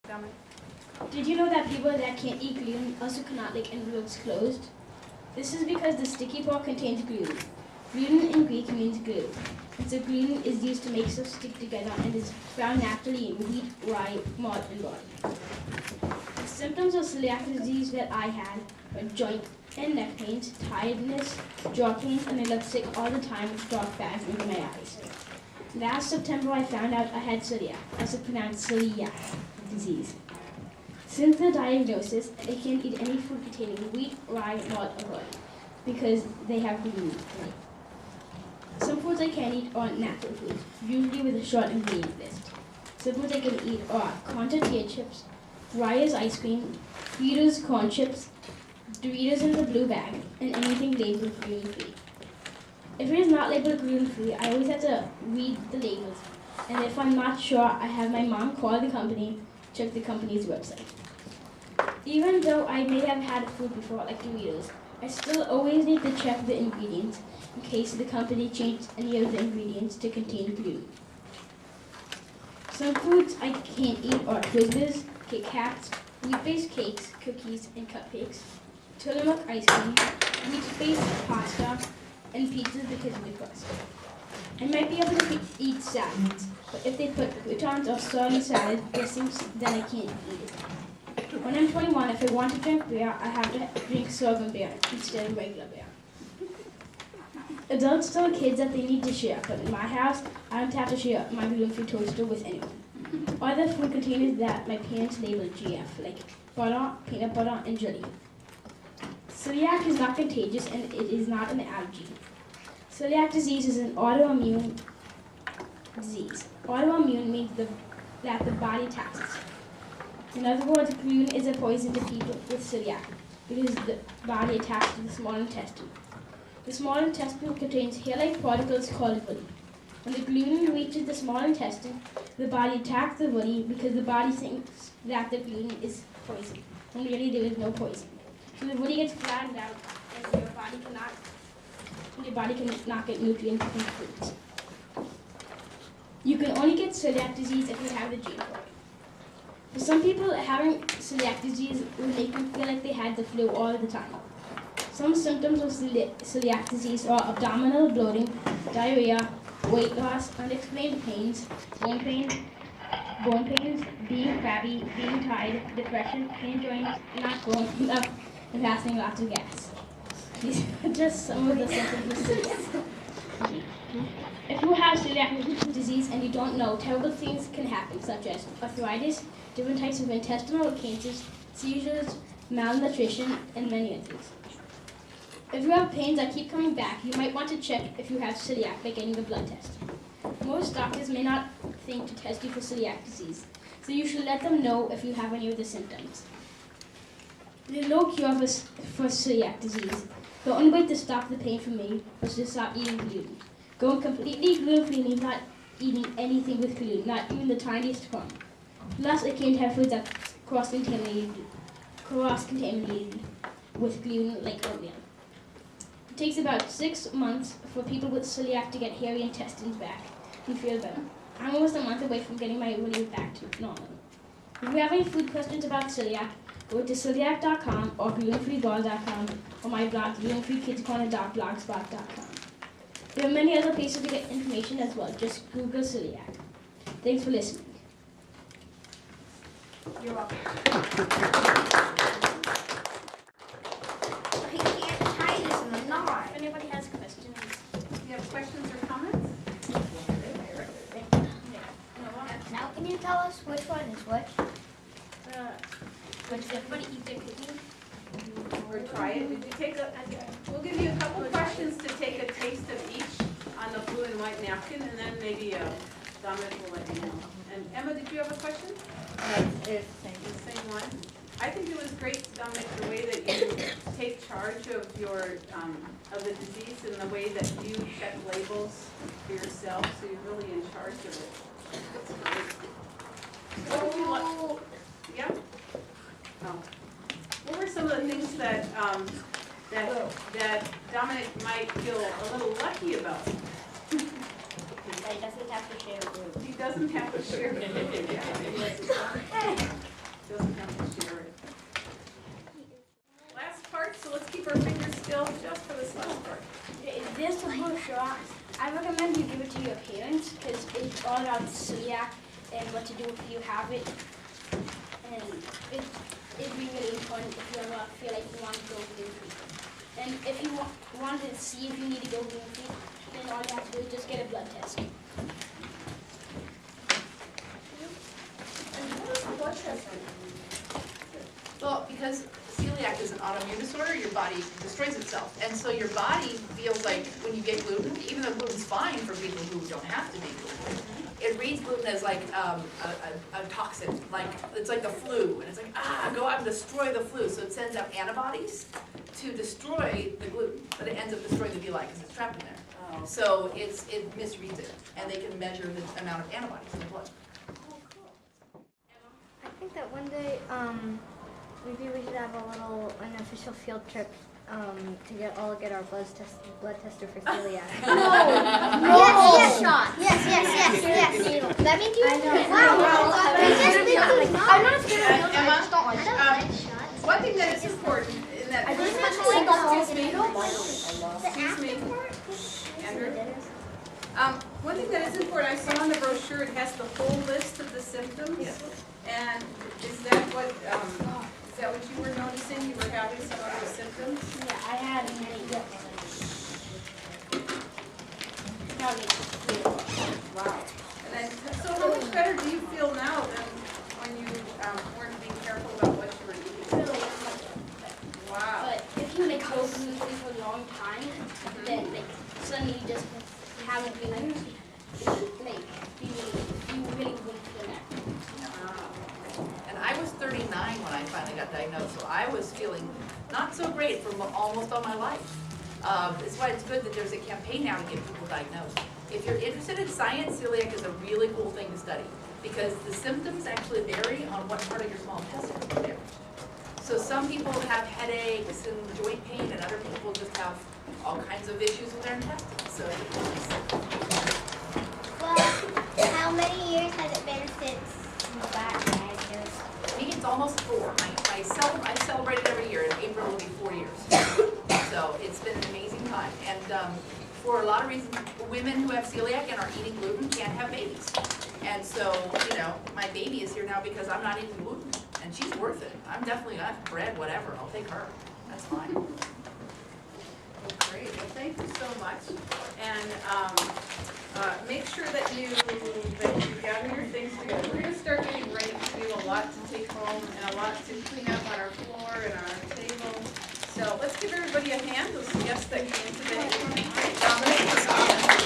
Dominic? Did you know that people that can't eat gluten also cannot lick envelopes closed? This is because the sticky part contains gluten. Gluten in Greek means glue, and so gluten is used to make stuff stick together and is found naturally in wheat, rye, malt, and barley. The symptoms of celiac disease that I had were joint and neck pains, tiredness, jaw pains, and I looked sick all the time with dark bags under my eyes. Last September, I found out I had celiac, also pronounced celiac disease. Since the diagnosis, I can't eat any food containing wheat, rye, malt, or barley because they have gluten in it. Some foods I can eat are natural foods, usually with a short ingredient list. Some foods I can eat are corn tortilla chips, Rye's ice cream, Fritos corn chips, Doritos in the blue bag, and anything labeled gluten-free. If it is not labeled gluten-free, I always have to read the labels, and if I'm not sure, I have my mom call the company, check the company's website. Even though I may have had food before, like Doritos, I still always need to check the ingredients in case the company changed any of the ingredients to contain gluten. Some foods I can't eat are Twizzlers, Kit Kats, wheat-based cakes, cookies, and cupcakes, Tillamook ice cream, wheat-based pasta, and pizzas because of the crust. I might be able to eat salads, but if they put croutons or soy in salad dressings, then I can't eat it. When I'm 21, if I want to drink beer, I have to drink sorghum beer instead of regular beer. Adults tell kids that they need to share, but in my house, I don't have to share my gluten-free toaster with anyone. Other food containers that my parents labeled GF, like butter, peanut butter, and jelly. Celiac is not contagious and it is not an allergy. Celiac disease is an autoimmune disease. Autoimmune means that the body taxes. In other words, gluten is a poison to people with celiac because the body attacks to the small intestine. The small intestine contains hair-like particles called villi. When the gluten reaches the small intestine, the body attacks the villi because the body thinks that the gluten is poison, when really there is no poison. So the villi gets flattened out, and your body cannot get nutrients from foods. You can only get celiac disease if you have the gene for it. For some people, having celiac disease will make them feel like they had the flu all the time. Some symptoms of celiac disease are abdominal bloating, diarrhea, weight loss, unexplained pains, bone pains, being crabby, being tired, depression, pain joints, not growing enough, and passing lots of gas. These are just some of the symptoms of celiac. If you have celiac disease and you don't know, terrible things can happen, such as arthritis, different types of intestinal cancers, seizures, malnutrition, and many others. If you have pains that keep coming back, you might want to check if you have celiac by getting a blood test. Most doctors may not think to test you for celiac disease, so you should let them know if you have any of the symptoms. There's no cure for celiac disease. The only way to stop the pain for me was to stop eating gluten. Going completely gluten-free means not eating anything with gluten, not even the tiniest crumb. Plus, I can't have foods that cross-contaminated with gluten like oatmeal. It takes about 6 months for people with celiac to get hairy intestines back and feel better. I'm almost a month away from getting my relief back to normal. If you have any food questions about celiac, go to celiac.com or glutenfreeball.com or my blog, glutenfreekidscorner.blogspot.com. There are many other places to get information as well. Just Google celiac. Thanks for listening. You're welcome. He can't tie this in the knot. If anybody has questions. Do you have questions or comments? Now can you tell us which one is which? Does everybody eat their cookies? Or try it? Did you take we'll give you a couple questions to take a taste of each on the blue and white napkin, and then maybe Dominic will let you know. And Emma, did you have a question? It's The same one. I think it was great, Dominic, the way that you take charge of your of the disease and the way that you check labels for yourself, so you're really in charge of it. That's great. What would you like? Yeah. Oh. What were some of the things that that Dominic might feel a little lucky about? He doesn't have to share food. He doesn't have to share food. doesn't have to share it. Last part, so let's keep our fingers still just for this last part. This brochure, I recommend you give it to your parents because it's all about celiac and what to do if you have it. And it'd be really important if you ever feel like you want to go gluten-free. And if you want to see if you need to go gluten-free, then all you have to do is just get a blood test. Well, because celiac is an autoimmune disorder, your body destroys itself. And so your body feels like when you get gluten, even though gluten's fine for people who don't have to be gluten, it reads gluten as like a toxin, like it's like the flu. And it's like, go out and destroy the flu. So it sends out antibodies to destroy the gluten, but it ends up destroying the villi because it's trapped in there. Oh. So it misreads it, and they can measure the amount of antibodies in the blood. I think that one day, maybe we should have an official field trip to get our blood tested for celiac. Yes, shot. Yes. That means you. I know. Wow. I'm not scared of needles. I just don't like shots. One thing that is important in that, Andrew. One thing that is important, I saw in the brochure, it has the whole list of the symptoms. Yes. And is that what you were noticing? You were having some of those symptoms? Yeah, I had many. Wow. And then, so how much better do you feel now than when you weren't being careful about what you were eating? Really much better. Wow. But if you like go gluten-free for a long time, then like suddenly you just haven't been like you really wouldn't feel that. And I was 39 when I finally got diagnosed, so I was feeling not so great for almost all my life. That's why it's good that there's a campaign now to get people diagnosed. If you're interested in science, celiac is a really cool thing to study because the symptoms actually vary on what part of your small intestine is damaged. So some people have headaches and joint pain, and other people just have all kinds of issues with their intestines. So it depends. Well, how many years has it been since you got diagnosed? I think it's almost 4. I celebrate it every year. In April will be 4 years. So it's been an amazing time. And for a lot of reasons, women who have celiac and are eating gluten can't have babies. And so, my baby is here now because I'm not eating gluten. And she's worth it. I'm definitely not bread, whatever. I'll take her. That's fine. Well, great. Well, thank you so much. And make sure that you gather your things together. We're going to start getting ready to do a lot to take home and a lot to clean up on our floor and our table. So let's give everybody a hand, those guests that came today. Dominick Cura.